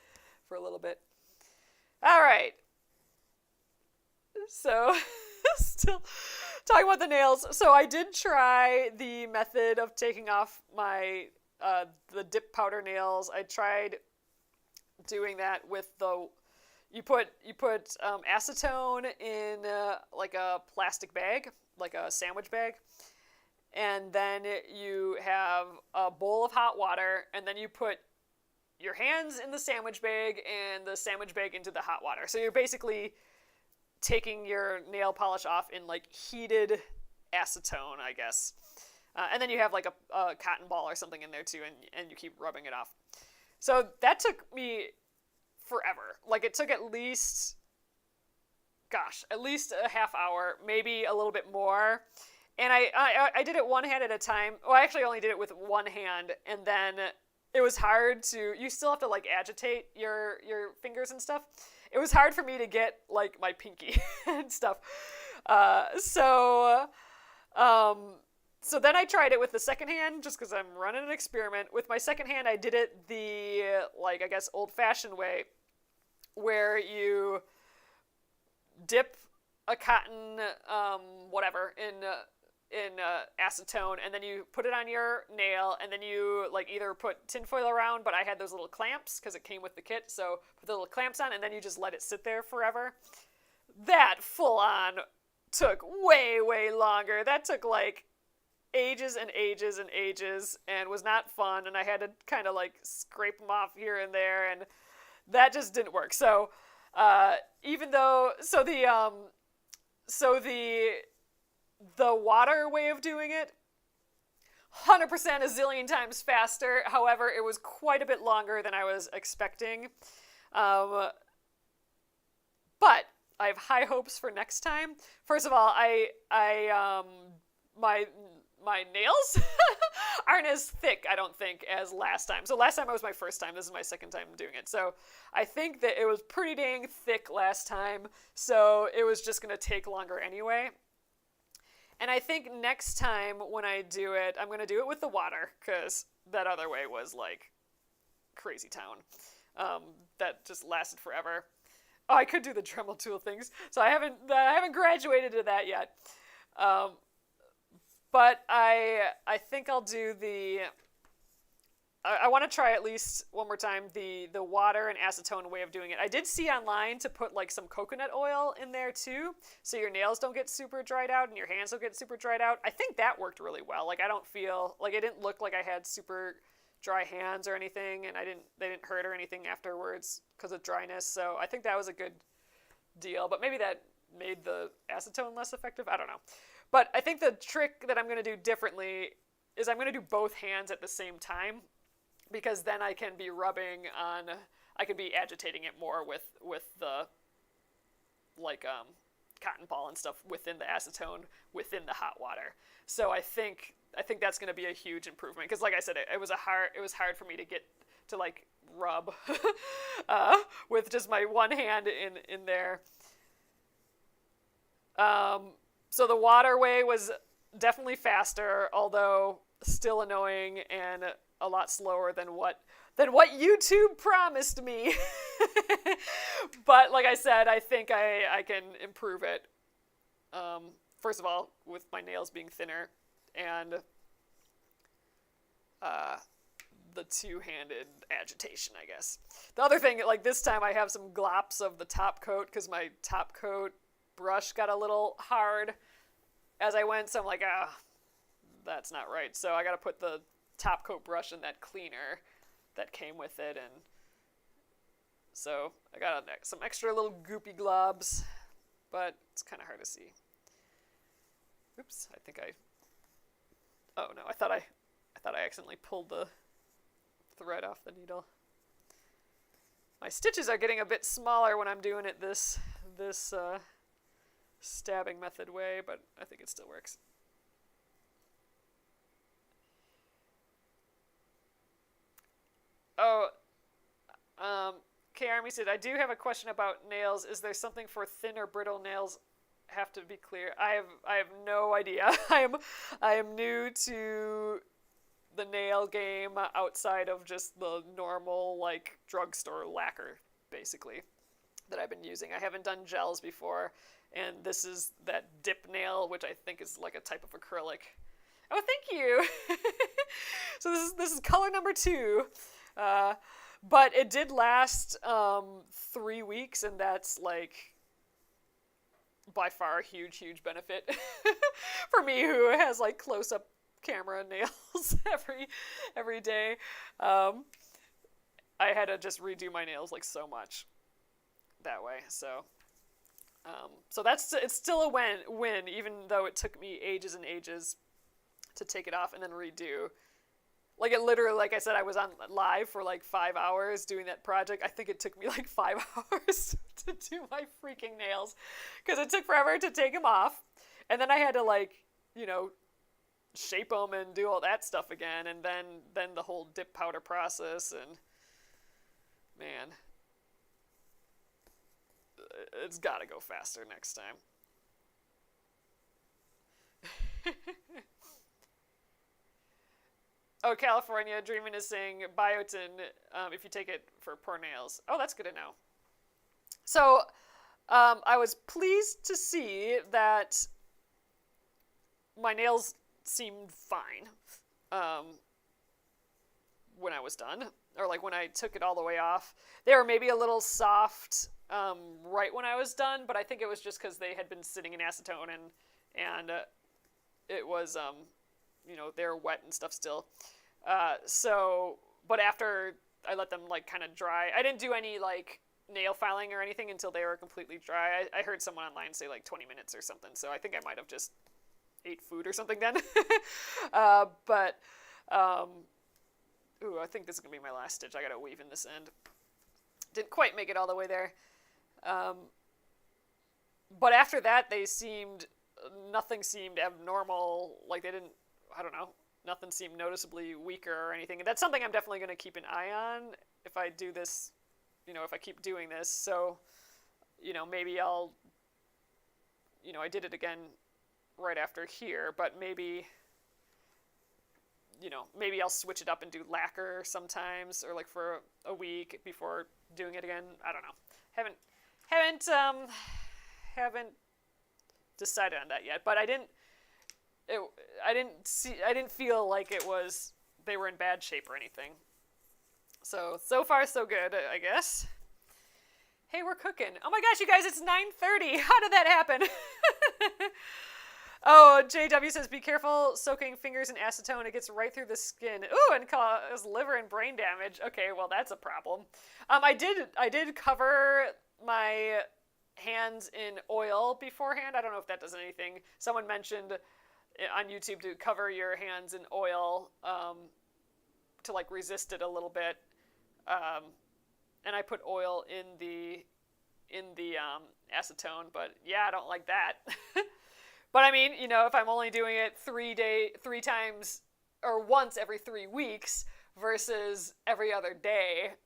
Speaker 1: for a little bit. All right. So, still talking about the nails. So I did try the method of taking off my the dip powder nails. I tried doing that with the you put acetone in like a plastic bag, like a sandwich bag, and then you have a bowl of hot water, and then you put your hands in the sandwich bag and the sandwich bag into the hot water. So you're basically taking your nail polish off in like heated acetone, I guess. And then you have like a cotton ball or something in there too, and you keep rubbing it off. So that took me forever. Like it took at least a half hour, maybe a little bit more. And I did it one hand at a time. Well, I actually only did it with one hand, and then it was hard to, you still have to like agitate your fingers and stuff. It was hard for me to get like my pinky and stuff. So then I tried it with the second hand just because I'm running an experiment. With my second hand, I did it the, like, I guess, old-fashioned way, where you dip a cotton whatever in acetone, and then you put it on your nail, and then you like either put tinfoil around, but I had those little clamps because it came with the kit, so put the little clamps on, and then you just let it sit there forever. That full-on took way longer. That took like ages and ages and ages, and was not fun, and I had to kind of like scrape them off here and there, and that just didn't work. So even though the water way of doing it, 100% a zillion times faster. However, it was quite a bit longer than I was expecting. But I have high hopes for next time. First of all, my nails aren't as thick, I don't think, as last time. So last time was my first time. This is my second time doing it. So I think that it was pretty dang thick last time. So it was just going to take longer anyway. And I think next time when I do it, I'm going to do it with the water, because that other way was like crazy town. That just lasted forever. Oh, I could do the Dremel tool things, so I haven't graduated to that yet. But I think I'll do the. I want to try at least one more time the water and acetone way of doing it. I did see online to put like some coconut oil in there too, so your nails don't get super dried out and your hands don't get super dried out. I think that worked really well. Like I don't feel like it didn't look like I had super dry hands or anything, and they didn't hurt or anything afterwards because of dryness. So I think that was a good deal. But maybe that made the acetone less effective. I don't know. But I think the trick that I'm going to do differently is I'm going to do both hands at the same time, because then I can be I can be agitating it more with the like cotton ball and stuff within the acetone within the hot water. So I think that's going to be a huge improvement, because like I said, it was hard for me to get to like rub with just my one hand in there. So the water way was definitely faster, although still annoying and a lot slower than what YouTube promised me. But like I said, I think I can improve it. First of all, with my nails being thinner, and the two-handed agitation, I guess. The other thing, like this time I have some glops of the top coat, because my top coat brush got a little hard as I went, so I'm like, that's not right. So I got to put the top coat brush in that cleaner that came with it, and so I got some extra little goopy globs, but it's kind of hard to see. Oops, oh no, I thought I accidentally pulled the thread off the needle. My stitches are getting a bit smaller when I'm doing it this stabbing method way, but I think it still works. Oh, K. Army said, I do have a question about nails. Is there something for thin or brittle nails have to be clear. I have no idea. I am new to the nail game outside of just the normal like drugstore lacquer, basically, that I've been using. I haven't done gels before, and this is that dip nail, which I think is like a type of acrylic. Oh, thank you. So this is color number 2, but it did last 3 weeks, and that's like by far a huge benefit for me, who has like close-up camera nails every day. I had to just redo my nails like so much that way. So it's still a win, even though it took me ages and ages to take it off and then redo. Like it literally, like I said, I was on live for like 5 hours doing that project. I think it took me like 5 hours to do my freaking nails, because it took forever to take them off, and then I had to like, shape them and do all that stuff again, and then the whole dip powder process, and man, it's got to go faster next time. Oh, California, Dreamin' is saying biotin, if you take it for poor nails. Oh, that's good to know. So, I was pleased to see that my nails seemed fine when I was done, or like when I took it all the way off. They were maybe a little soft right when I was done, but I think it was just because they had been sitting in acetone, and it was they're wet and stuff still. But after I let them like kind of dry, I didn't do any like nail filing or anything until they were completely dry. I heard someone online say like 20 minutes or something, so I think I might have just ate food or something then. I think this is gonna be my last stitch. I gotta weave in this end. Didn't quite make it all the way there. But after that, nothing seemed abnormal. Like they didn't, I don't know, nothing seemed noticeably weaker or anything. And that's something I'm definitely going to keep an eye on if I do this, if I keep doing this. So, maybe I'll, I did it again right after here, but maybe I'll switch it up and do lacquer sometimes, or like for a week before doing it again. I don't know. Haven't decided on that yet, but I didn't feel like they were in bad shape or anything. So far so good, I guess. Hey, we're cooking. Oh my gosh, you guys, it's 9:30. How did that happen? Oh, JW says, be careful soaking fingers in acetone. It gets right through the skin. Ooh, and cause liver and brain damage. Okay, well, that's a problem. I did cover my hands in oil beforehand. I don't know if that does anything. Someone mentioned on YouTube to cover your hands in oil to like resist it a little bit. And I put oil in the acetone, but yeah, I don't like that. But I mean, if I'm only doing it 3 times or once every 3 weeks versus every other day,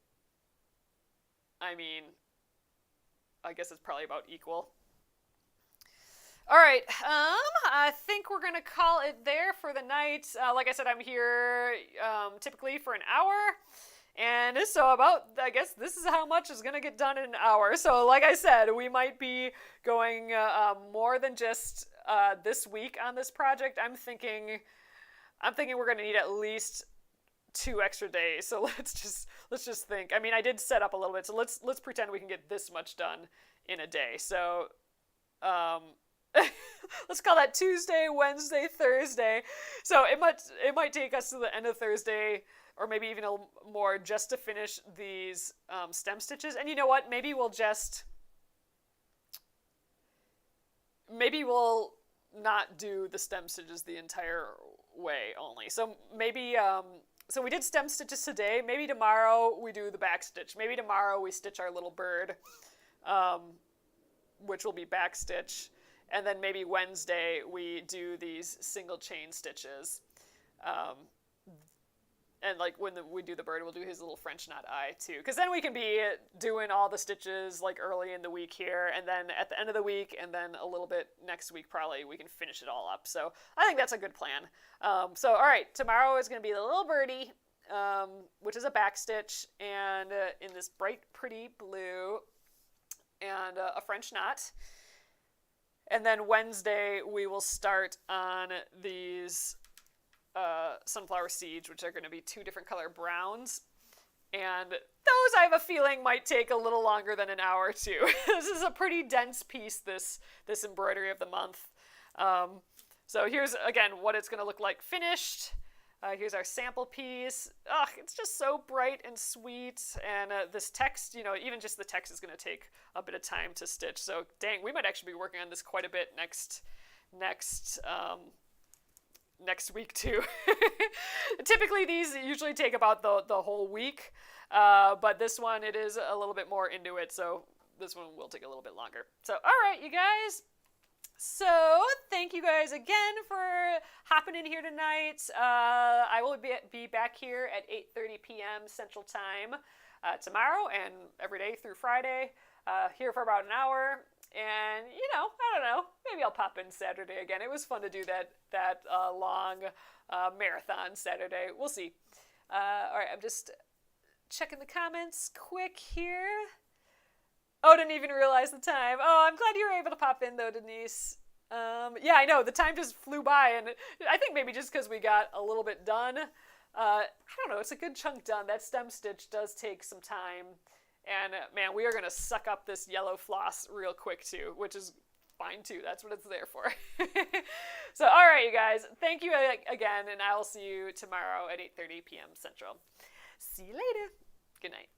Speaker 1: I mean, I guess it's probably about equal. All right, I think we're going to call it there for the night. Like I said, I'm here typically for an hour. And so I guess this is how much is going to get done in an hour. So like I said, we might be going more than just this week on this project. I'm thinking we're going to need at least 2 extra days. So let's just think. I mean, I did set up a little bit. So let's pretend we can get this much done in a day. So let's call that Tuesday, Wednesday, Thursday. So it might take us to the end of Thursday, or maybe even a little more, just to finish these stem stitches. And you know what? Maybe we'll not do the stem stitches the entire way only. So maybe, so we did stem stitches today. Maybe tomorrow we do the back stitch. Maybe tomorrow we stitch our little bird, which will be back stitch. And then maybe Wednesday we do these single chain stitches. And like when we do the bird, we'll do his little French knot eye too, because then we can be doing all the stitches like early in the week here, and then at the end of the week, and then a little bit next week probably we can finish it all up. So I think that's a good plan. So all right, tomorrow is going to be the little birdie, which is a back stitch, and in this bright pretty blue, and a French knot. And then Wednesday we will start on these sunflower seeds, which are going to be 2 different color browns, and those I have a feeling might take a little longer than an hour or two. This is a pretty dense piece, this embroidery of the month. So here's again what it's going to look like finished. Here's our sample piece. Ugh, it's just so bright and sweet, and this text, even just the text is going to take a bit of time to stitch. So dang, we might actually be working on this quite a bit next week too. Typically these usually take about the whole week, but this one, it is a little bit more into it, so this one will take a little bit longer. So all right, you guys, so thank you guys again for hopping in here tonight. I will be back here at 8:30 p.m. Central Time tomorrow and every day through Friday, here for about an hour. And, I don't know, maybe I'll pop in Saturday again. It was fun to do that long marathon Saturday. We'll see. All right, I'm just checking the comments quick here. Oh, didn't even realize the time. Oh, I'm glad you were able to pop in, though, Denise. Yeah, I know, the time just flew by, and I think maybe just because we got a little bit done. I don't know, it's a good chunk done. That stem stitch does take some time. And man, we are going to suck up this yellow floss real quick too, which is fine too. That's what it's there for. So, all right, you guys, thank you again, and I will see you tomorrow at 8:30 p.m. Central. See you later. Good night.